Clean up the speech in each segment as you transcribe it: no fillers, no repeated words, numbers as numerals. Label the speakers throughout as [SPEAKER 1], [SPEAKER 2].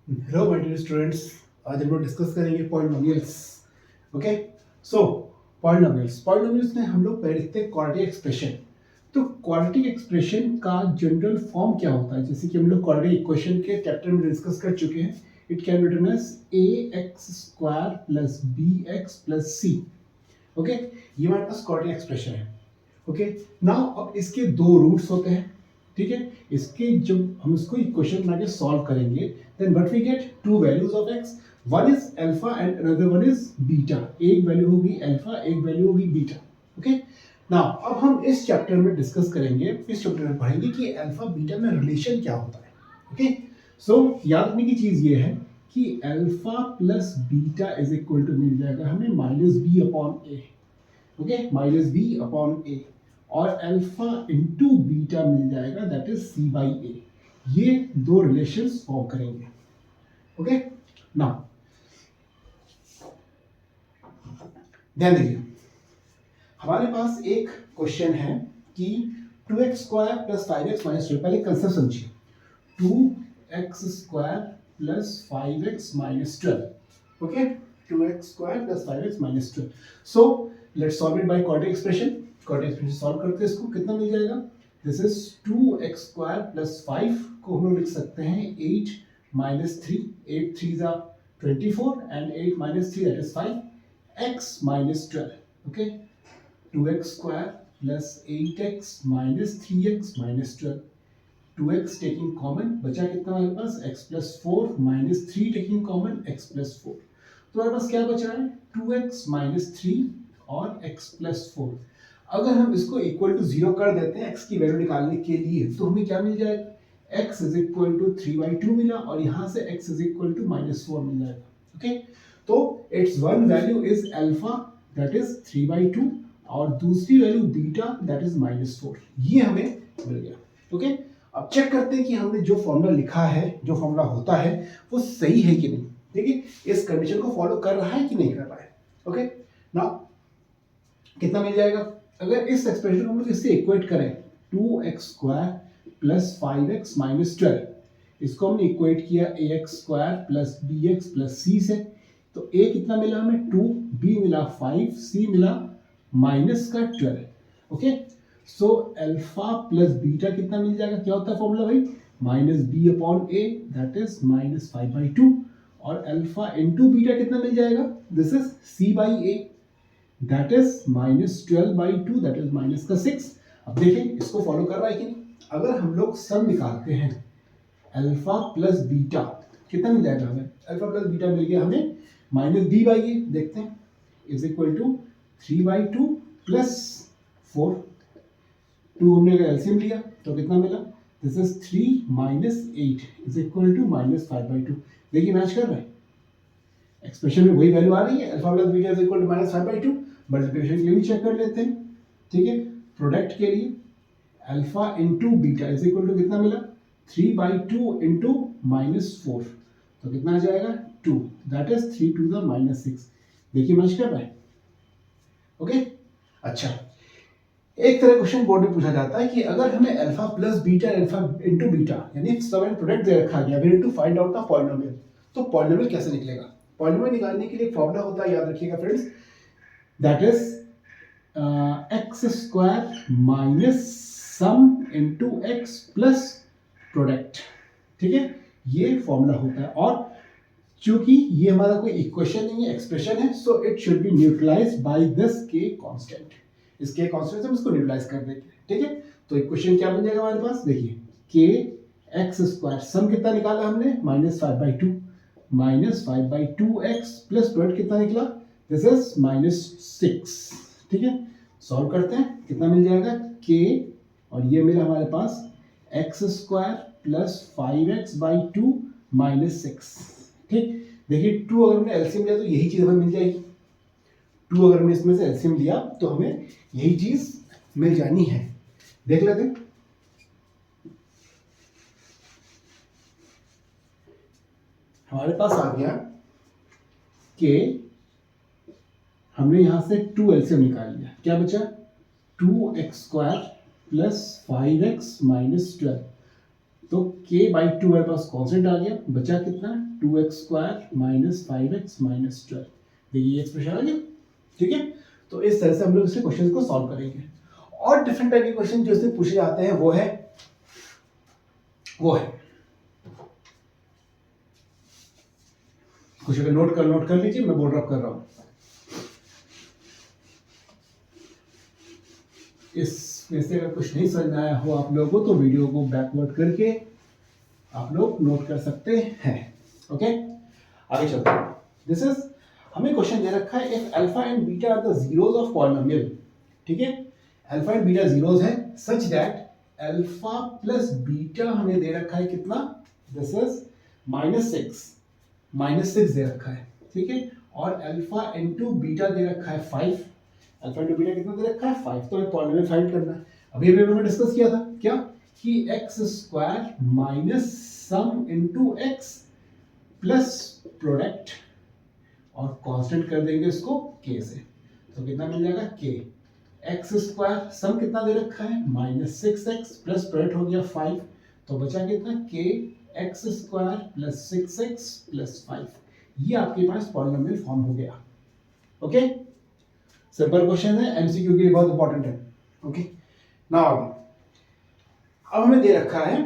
[SPEAKER 1] Hello my dear students. आज हम लोग डिस्कस करेंगे पॉलिनोमियल्स। ओके, सो पॉलिनोमियल्स में हम लोग पहले देखते हैं क्वाड्रेटिक एक्सप्रेशन। तो क्वाड्रेटिक एक्सप्रेशन का जनरल फॉर्म क्या होता है, जैसे कि हम लोग क्वाड्रेटिक इक्वेशन के चैप्टर में डिस्कस कर चुके हैं। It can be written as a x square plus b x plus c. Okay, ये हमारे पास क्वाड्रेटिक एक्सप्रेशन है। ओके, नाउ अब इसके दो रूट्स होते हैं। ठीक है, इसके जब हम इसको इक्वेशन बना के सॉल्व करेंगे, then what we get two values of x. One is alpha and another one is beta. एक वैल्यू होगी अल्फा, एक वैल्यू होगी बीटा। ओके, नाउ अब हम इस चैप्टर में डिस्कस करेंगे, इस चैप्टर में पढ़ेंगे कि अल्फा बीटा में रिलेशन क्या होता है। ओके, सो याद रखने की चीज ये है कि alpha plus beta is equal to मिल जाएगा हमें minus b upon a. Okay, minus b upon a, और अल्फा इंटू बीटा मिल जाएगा, that is c by a. ये दो रिलेशंस फॉर्म करेंगे। ओके, नाउ ध्यान दीजिए, हमारे पास एक क्वेश्चन है कि 2x square plus 5x minus 12। पहले कंसेप्ट समझिए, 2x square plus 5x minus 12। Okay, 2x square plus 5x minus 12। So let's solve it by quadratic expression. Quadratic expression solve करते हैं, इसको कितना मिल जाएगा। This is 2x square plus 5 को हम लोग लिख सकते हैं 8 माइनस 3। 8 3 जा 24 and 8 minus 3 that is 5 x minus 12। Okay, 2x square plus 8x minus 3x minus 12। 2x taking common बचा कितना हमारे पास, x plus 4 minus 3 taking common x plus 4। तो हमारे पास क्या बच रहा है, 2x माइनस 3 और x प्लस 4। अगर हम इसको इक्वल टू 0 कर देते हैं x की वैल्यू निकालने के लिए, तो हमें क्या मिल जाएगा, x इज इक्वल टू 3/2 मिला, और यहां से x is equal to minus 4 मिल जाएगा। ओके, तो it's one value is alpha that is 3/2, और दूसरी वैल्यू बीटा दैट इज माइनस 4। ये हमें मिल गया। ओके, अब चेक करते हैं कि हमने जो फॉर्मूला लिखा है, जो फॉर्मूला होता है वो सही है कि नहीं। देखिए, इस कंडीशन को फॉलो कर रहा है कि नहीं कर रहा है। ओके, नाउ कितना मिल जाएगा, अगर इस एक्सप्रेशन को हम लोग इससे इक्वेट करें, 2x square plus 5x minus 12, इसको हमने इक्वेट किया ax square plus bx plus c से। तो a कितना मिला हमें 2, b मिला 5, c मिला माइनस का 12। Okay, so alpha plus beta कितना मिल जाएगा, क्या होता है फॉर्मूला भाई, minus b upon a that is minus 5/2, और अल्फा इंटू बीटा कितना मिल जाएगा, this is c by a that is minus 12/2 that is minus का 6। अब देखें इसको फॉलो कर रहा है कि नहीं। अगर हम लोग सम निकालते हैं, अल्फा प्लस बीटा कितना मिल जाएगा हमें, अल्फा प्लस बीटा मिल गया हमें माइनस बी बाई ए, देखते हैं, इज इक्वल टू 3/2 प्लस 4। 2 हमने अगर एलसीएम लिया तो कितना मिला, this is 3 minus 8 is equal to minus 5/2। देखिए मैच कर रहा है, एक्सप्रेशन में वही वैल्यू आ रही है, alpha plus beta is equal to minus 5/2। Multiplication के लिए भी चेक कर लेते हैं। ठीक है, प्रोडक्ट के लिए alpha into beta is equal to कितना मिला, 3/2 इंटू माइनस 4, तो कितना आ जाएगा 2, that is 3 to the minus 6। देखिए मैच कर रहा है। ओके, अच्छा, एक तरह क्वेश्चन बोर्ड में पूछा जाता है कि अगर हमें alpha plus beta alpha into beta यानी सम एंड प्रोडक्ट दे रखा गया, we need to find out the polynomial, तो पॉलिनोमियल कैसे निकलेगा। पॉलिनोमियल निकालने के लिए एक फॉर्मूला होता है, याद रखिएगा friends, that is x square minus sum into x plus product. ठीक है, ये फॉर्मूला होता है, और चूंकि ये हमारा कोई इक्वेशन नहीं है, एक्सप्रेशन है, so it should be neutralized by this के कांस्टेंट। इसके कांस्टेंट से हम इसको न्यूट्रलाइज कर देंगे। ठीक है, तो इक्वेशन क्या बन जाएगा हमारे पास, देखिए के एक्स स्क्वायर, सम कितना निकाला हमने minus 5/2, minus 5/2 x plus product कितना निकला, दिस इज माइनस 6। ठीक है, सॉल्व करते हैं, कितना मिल जाएगा के, और ये मिला हमारे पास x square plus 5x/2 minus 6। ठीक, देखिए 2 अगर हमने एलसीएम लिया तो यही चीज हमें मिल जाएगी। 2 अगर हमने इसमें से एलसीएम लिया तो हमें यही चीज मिल जानी है। देख लेते हैं, हमारे पास आ गया कि हमने यहां से 2 एलसीएम निकाल लिया, क्या बचा 2x square plus 5x minus 12। तो k बाई 2 मेरे पास कॉन्स्टेंट आ गया, बचा कितना 2x² माइनस 5x माइनस 12। देखिए ये एक्सप्रेशन आ गया, ठीक है। तो इस तरह से हम लोग इसे क्वेश्चन को सॉल्व करेंगे। और डिफरेंट टाइप के क्वेश्चन जो इससे पूछे जाते हैं वो है कुछ अगर नोट कर लीजिए, मैं बोल रहा हूं। इसमें से अगर कुछ नहीं समझ में आया हो आप लोगों को तो वीडियो को बैकवर्ड करके आप लोग नोट कर सकते हैं। ओके, आगे चलते हैं। दिस इज, हमें क्वेश्चन दे रखा है if alpha and beta are the zeros of polynomial, ठीक है। अल्फा एंड बीटा जीरोस है such that alpha plus beta हमें दे रखा है कितना, दिस इज -6 दे रखा है, ठीक है। और अल्फा इनटू बीटा दे रखा है 5, अल्फा इनटू बीटा कितना दे रखा है 5। तो हमें पॉलिनोमियल फाइंड करना है। अभी हमने डिस्कस किया था क्या कि x² minus sum into x plus product और कांस्टेंट कर देंगे इसको k से, तो कितना मिल जाएगा k। x² सम कितना दे रखा है -6x प्लस प्रोडक्ट हो गया 5, तो बचा कितना k x² plus 6x plus 5। ये आपके पास पॉलिनोमियल फॉर्म हो गया। ओके, सिंपल क्वेश्चन है, एमसीक्यू के लिए बहुत इंपॉर्टेंट है। ओके, नाउ अब हमें दे रखा है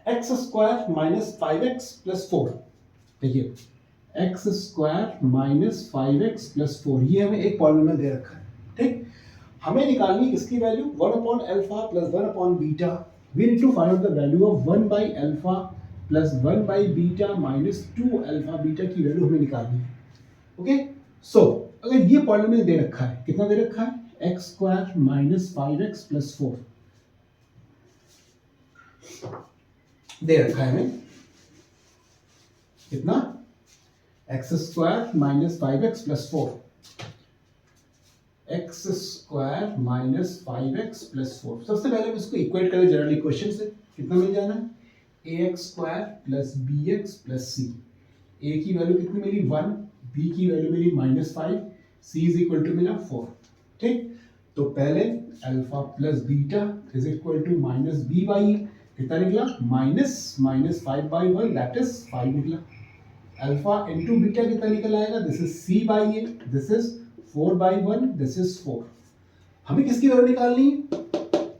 [SPEAKER 1] x² माइनस 5x प्लस 4। देखिए x² माइनस 5x प्लस 4, ये हमें एक पॉलिनोमियल दे रखा है, ठीक। हमें निकालनी किसकी value 1 alpha plus 1 beta. We need to find out the value of 1 by alpha plus 1 by beta minus 2 alpha beta की वैल्यू हमें निकालनी है। ओके, सो अगर ये पॉलिनोमियल दे रखा है, कितना दे रखा है x² माइनस 5x प्लस 4 दे रखा है हमें, कितना x² minus 5x plus 4, x² minus 5x plus 4। सबसे पहले हम इसको इक्वेट करें जनरल इक्वेशन से, कितना मिल जाना है ax² plus bx plus c। a की वैल्यू कितनी मिली 1, b की वैल्यू मिली -5, c इज इक्वल टू मिला 4, ठीक। तो पहले alpha plus beta is equal to minus b by a, कितना निकला -5 बाई 1 दैट इज 5 निकला। अल्फा इनटू बीटा कितना निकल आएगा, this is c by a, this is 4 by 1, this is 4। हमें किसकी वैल्यू निकालनी है,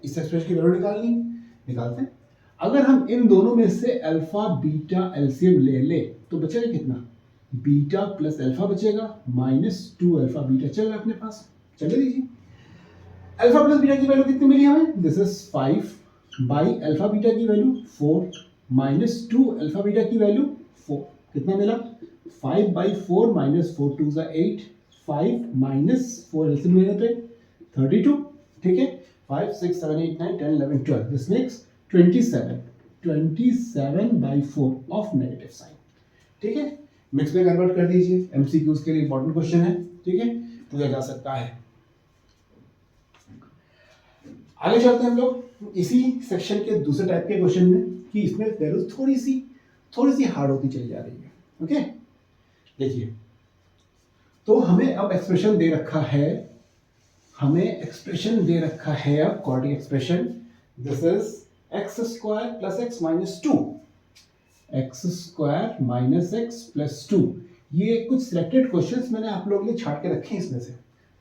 [SPEAKER 1] इस एक्सप्रेशन की वैल्यू निकालते हैं। अगर हम इन दोनों में से अल्फा बीटा एलसीएम ले ले तो बचेगा कितना, बीटा प्लस अल्फा बचेगा -2 अल्फा बीटा चल रहा है अपने पास, चले दीजिए। अल्फा प्लस बीटा की वैल्यू कितनी मिली हमें, this is 5 by alpha beta की वैल्यू 4 -2 अल्फा बीटा की वैल्यू 4, कितना मिला 5 बाई 4 -4 2 is 8, 5 माइनस 4 एलसीएम लेने पे 32, ठीक है। 5 6 7 8 9 10 11 12, this makes 27 by 4 of negative sign, ठीक है। मिक्स में कन्वर्ट कर दीजिए, एमसीक्यूज के लिए इंपॉर्टेंट क्वेश्चन है, ठीक है, पूछा जा सकता है। आगे चलते हैं हम लोग इसी सेक्शन के दूसरे टाइप के क्वेश्चन में कि इसमें वैल्यूज थोड़ी सी हार्ड होती चली जा रही है। ओके, देखिए तो हमें अब एक्सप्रेशन दे रखा है, अब quadratic expression, this is x² plus x minus 2, x² minus x plus 2। ये कुछ सिलेक्टेड क्वेश्चंस मैंने आप लोगों के लिए छाट के रखे हैं इसमें से,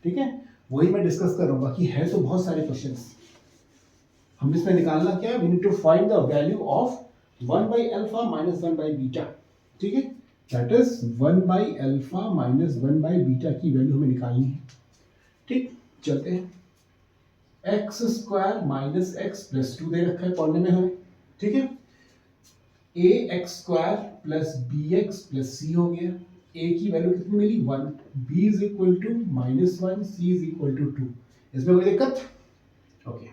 [SPEAKER 1] ठीक है, वही मैं डिस्कस करूंगा कि है तो बहुत सारे क्वेश्चंस। हम इसमें निकालना क्या है, we need to find the value of 1 by alpha minus 1 by beta, ठीक है, that is 1 by alpha minus 1 by beta की वैल्यू हमें निकालनी है, ठीक। चलते हैं, x² माइनस x प्लस 2 दे रखा है पॉलिनोमियल हमें, ठीक है। ax² plus bx plus c हो गया, a की वैल्यू कितनी मिली 1, b is equal to -1, c is equal to 2। इसमें कोई दिक्कत, ओके।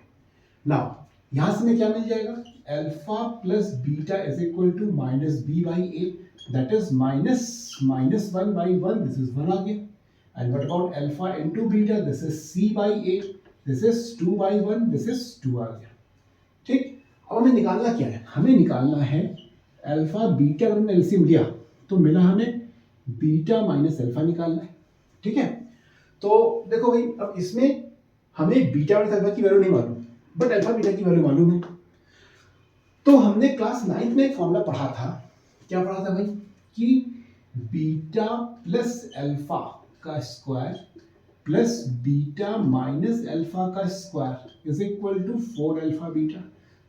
[SPEAKER 1] नाउ यहां से में क्या मिल जाएगा, alpha plus beta is equal to minus b by a, that is -1 by 1, this is 1 आ गया। And what about alpha into beta, this is c by a, this is 2 by 1, this is 2 आ गया, ठीक। अब हमें निकालना क्या है, हमें निकालना है अल्फा बीटा, अगर हमने एलसीएम लिया तो मिला हमें बीटा माइनस अल्फा निकालना है, ठीक है। तो देखो भाई, अब इसमें हमें बीटा माइनस अल्फा की वैल्यू नहीं मालूम, बट अल्फा बीटा की वैल्यू मालूम है। तो हमने क्लास 9th में एक फॉर्मूला पढ़ा था, क्या पढ़ा था भाई, कि बीटा प्लस अल्फा का square plus beta minus alpha का square is equal to 4 alpha beta.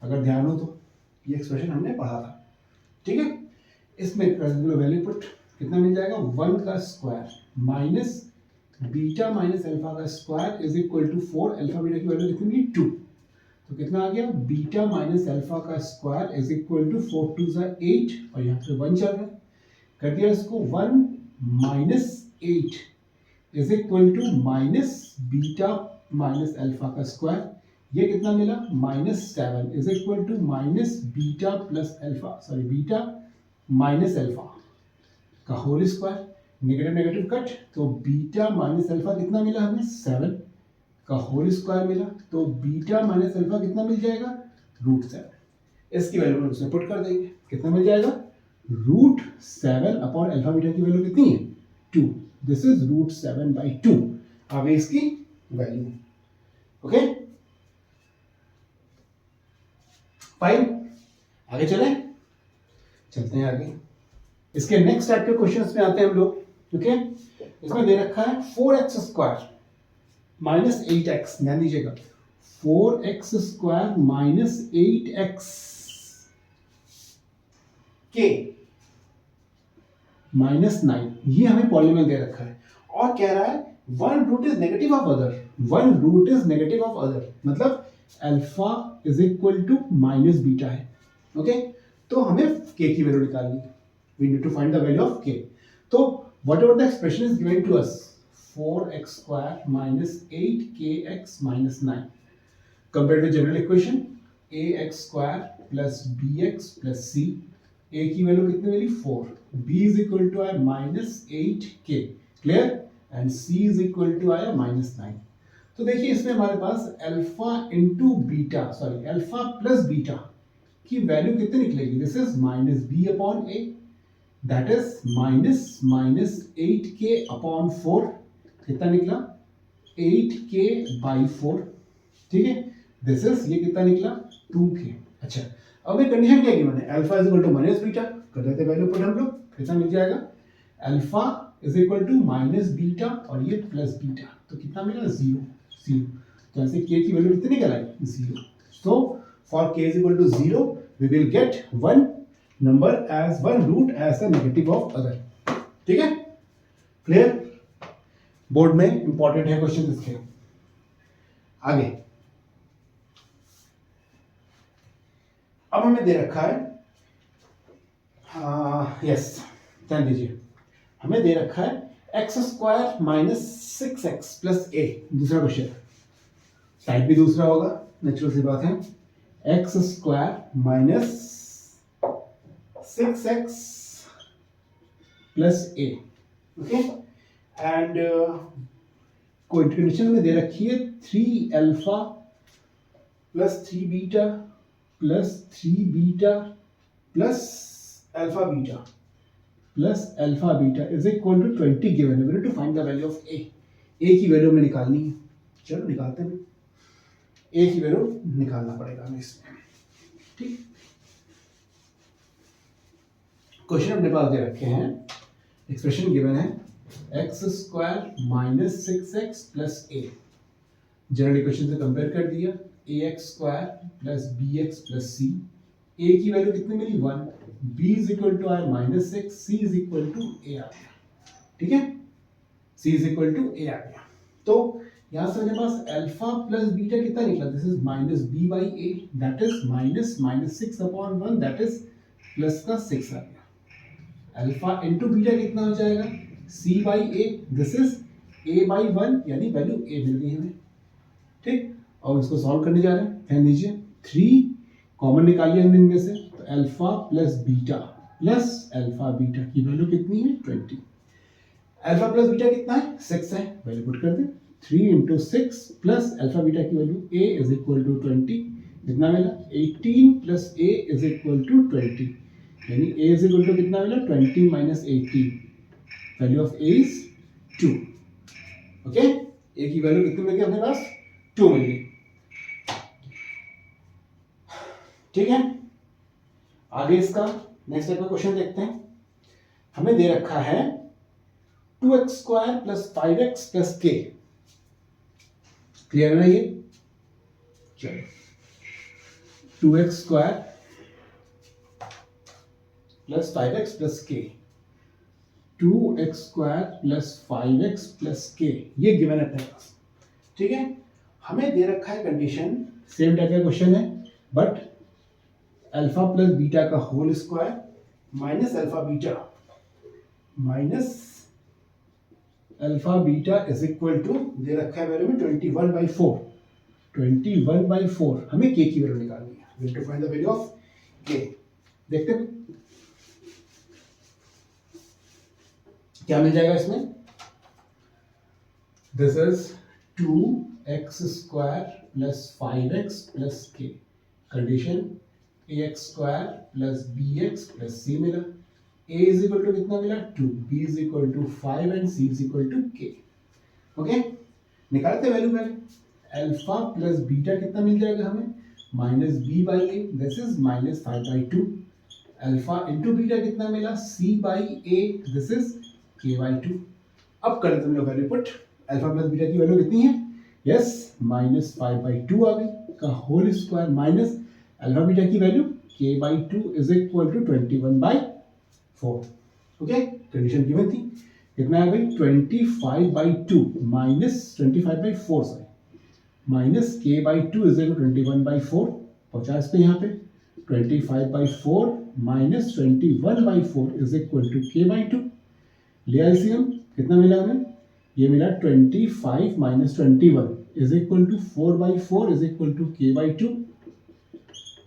[SPEAKER 1] अगर ध्यान हो तो ये एक्सप्रेशन हमने पढ़ा था, ठीक है। इसमें वैल्यू पुट कितना मिल जाएगा, 1 का square minus beta minus alpha का square is equal to 4, alpha beta की वैल्यू कितनी मिली 2, तो कितना आ गया, बीटा माइनस अल्फा का स्क्वायर इज इक्वल टू 4 2 ज़ा 8 और यहाँ पे 1 चल रहा है, कर दिया इसको 1 minus 8 is equal to minus beta minus alpha का स्क्वायर, ये कितना मिला -7 is equal to minus beta plus alpha, sorry beta minus alpha का whole square, negative negative cut, तो बीटा माइनस अल्फा कितना मिला हमें 7 का होल स्क्वायर मिला, तो बीटा माइनस अल्फा कितना मिल जाएगा, √7। इसकी वैल्यू उसमें पुट कर देंगे, कितना मिल जाएगा, √7 अपॉन अल्फा बीटा की वैल्यू कितनी है 2, दिस इज √7/2 आ गई इसकी वैल्यू। ओके फाइन, आगे चलते हैं आगे। इसके नेक्स्ट टाइप के क्वेश्चंस में आते हैं हम लोग। ओके इसमें दे रखा है 4x स्क्वायर माइनस 8x, ध्यान दीजिएगा 4x स्क्वायर माइनस 8x के -9, ये हमें पॉलिनोमियल दे रखा है और कह रहा है one root is negative of other, one root is negative of other, मतलब alpha is equal to minus beta है। ओके तो हमें k की वैल्यू निकालनी है, we need to find the value of k। तो whatever the expression is given to us 4x square minus 8kx minus 9 compared with general equation ax square plus bx plus c, a की value कितनी मिली 4, b is equal to आया -8k, clear, and c is equal to आया -9। तो देखिए इसमें हमारे पास alpha into beta, sorry alpha plus beta की वैल्यू कितनी निकलेगी, this is -b upon a, that is -8k upon 4, कितना निकला 8k/4, ठीक है, दिस इज ये कितना निकला 2k। अच्छा अब ये कंडीशन क्या गिवन है, alpha is equal to minus beta, कर देते वैल्यू पुट हम लोग, कितना मिल जाएगा, alpha is equal to minus beta और ये प्लस बीटा, तो कितना मिला 0, तो ऐसे k की वैल्यू कितनी निकल आई 0। So for k is equal to 0 we will get one number as one root as the negative of other, ठीक है, क्लियर। बोर्ड में इंपॉर्टेंट है क्वेश्चन इसके। आगे अब हमें दे रखा है, यस ध्यान दीजिए, हमें दे रखा है x square minus 6x plus a, दूसरा क्वेश्चन, टाइप भी दूसरा होगा, नेचुरल सी बात है, x square minus 6x plus a, okay, and कोई कंडीशन में दे रखी है 3 alpha plus 3 beta plus 3 beta plus alpha beta plus alpha beta is equal to 20 given है, we need to find the value of a की value हमें निकालनी है, चलो निकालते हैं, a की वैल्यू निकालना पड़ेगा हमें इसमें, ठीक। क्वेश्चन अपने पास दे रखे हैं, एक्सप्रेशन गिवन है x square minus 6x plus a, general equation से कंपेयर कर दिया, ax square plus bx plus c, a की वैल्यू कितनी मिली 1, b is equal to are -6, c is equal to a आ गया, ठीक है, c is equal to a आ गया। तो यहाँ से मेरे पास अल्फा प्लस बीटा कितना निकला, this is -b/a, that is -6 upon 1, that is plus का 6 आ गया, अल्फा इंटू बीटा कितना हो जाएगा c/a, दिस इज a/1, यानी वैल्यू a मिल गई हमें, ठीक। और इसको सॉल्व करने जा रहे हैं, ध्यान दीजिए 3 कॉमन निकालिए हमने इनमें से, तो alpha plus beta plus alpha beta की वैल्यू कितनी है 20, अल्फा प्लस बीटा कितना है 6 है, वैल्यू पुट कर दें, 3 इंटू 6 प्लस अल्फा बीटा की value a is equal to 20, कितना मिला 18 plus a is equal to 20, यानी a इज इक्वल टू कितना मिला 20 minus 18, value of a is 2, okay, a की वैल्यू कितनी मिल गई अपने पास 2 मिल गई, ठीक है। आगे इसका नेक्स्ट टाइप का क्वेश्चन देखते हैं। हमें दे रखा है 2x² plus 5x plus k। Clear है ये? चलो 2x² plus 5x plus k, 2x² plus 5x plus k, ये गिवन है अपने पास। ठीक है, हमें दे रखा है कंडीशन, सेम टाइप का क्वेश्चन है बट अल्फा प्लस बीटा का whole square minus alpha beta is equal to दे रखा है वैल्यू में 21/4। 21/4 हमें k की वैल्यू निकालनी है। We have to find the value of k। देखते हैं क्या मिल जाएगा इसमें। This is 2x² plus 5x plus k। Condition ax² plus bx plus c मिला। a इज इक्वल टू कितना मिला 2, b is equal to 5 and c is equal to k। Okay, निकालते वैल्यू पहले। अल्फा प्लस बीटा कितना मिल जाएगा हमें minus b by a, this is minus 5/2। Alpha into beta कितना मिला c by a, this is k by 2। अब कर देते हम लोग value put. Alpha plus beta की वैल्यू कितनी है, यस माइनस 5/2 आ गई का whole square minus alpha beta की value k by 2 is equal to 21/4। Okay, condition given थी, कितना आ गई 25/2 minus 25/4 sorry minus k by 2 is equal 21/4। 50 पे यहाँ पे 25/4 minus 21/4 is equal to k by 2। लिया एलसीएम, कितना मिला हमें, ये मिला 25 minus 21 is equal to 4/4 is equal to k by 2।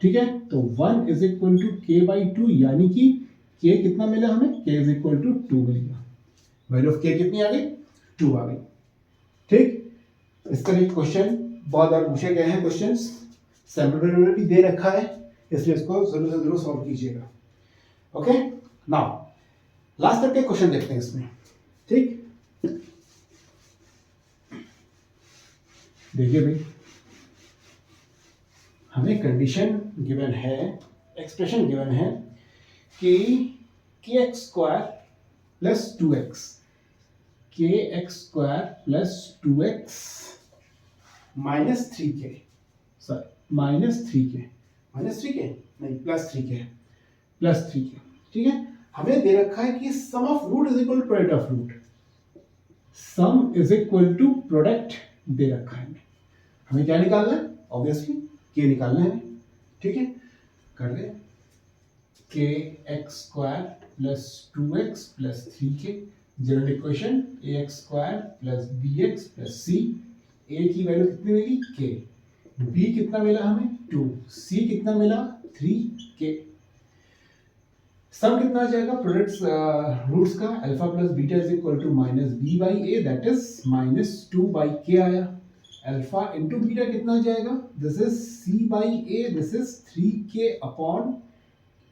[SPEAKER 1] ठीक है, तो 1 is equal to k by 2, यानी कि k कितना मिला हमें, k इज इक्वल टू 2 मिल गया। वैल्यू ऑफ k कितनी आ गई, 2 आ गई। ठीक, इस तरह के क्वेश्चन बहुत बार पूछे गए हैं। क्वेश्चंस सैंपल में भी दे रखा है, इसलिए इसको जरूर से जरूर सॉल्व कीजिएगा। ओके, नाउ लास्ट तक के क्वेश्चन देखते हैं इसमें। ठीक, देखिए भाई, हमें कंडीशन गिवन है, एक्सप्रेशन गिवन है कि kx² plus 2x, kx² plus 2x minus 3k, sorry minus 3k नहीं प्लस 3k। ठीक है, हमें दे रखा है कि sum of root is equal to product of root. Sum is equal to product दे रखा है। हमें क्या निकालना है, ऑब्वियसली k निकालना है। ठीक है, कर दे kx² plus 2x plus 3k, general equation ax² plus bx plus c। a की वैल्यू कितनी मिली k, b कितना मिला हमें 2, c कितना मिला 3k। सम कितना आ जाएगा प्रोडक्ट्स रूट्स का, alpha plus beta is equal to minus b by a, that is minus 2/k आया। अल्फा इंटू बीटा कितना आ जाएगा, this is c by a, this is 3k upon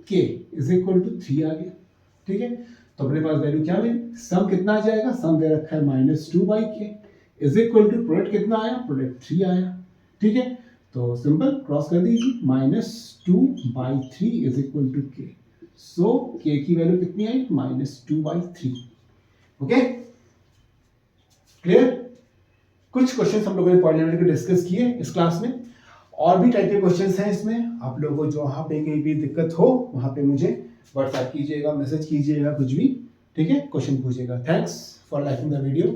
[SPEAKER 1] k is equal to 3 आ गया। ठीक है, तो अपने पास वैल्यू क्या मिली, सम कितना आ जाएगा, सम दे रखा है minus 2/k is equal to product कितना आया, प्रोडक्ट 3 आया। ठीक है, तो सिंपल क्रॉस कर दीजिए, minus 2/3 is equal to k। So k की वैल्यू कितनी आई, माइनस 2/3। Okay, clear. कुछ क्वेश्चंस हम लोगों ने पॉलिनोमियल के डिस्कस किए इस क्लास में, और भी टाइप के क्वेश्चंस हैं इसमें। आप लोगों को जहाँ पे कहीं भी दिक्कत हो वहाँ पे मुझे व्हाट्सएप कीजिएगा, मैसेज कीजिएगा, कुछ भी। ठीक है, क्वेश्चन पूछिएगा। Thanks for liking the video.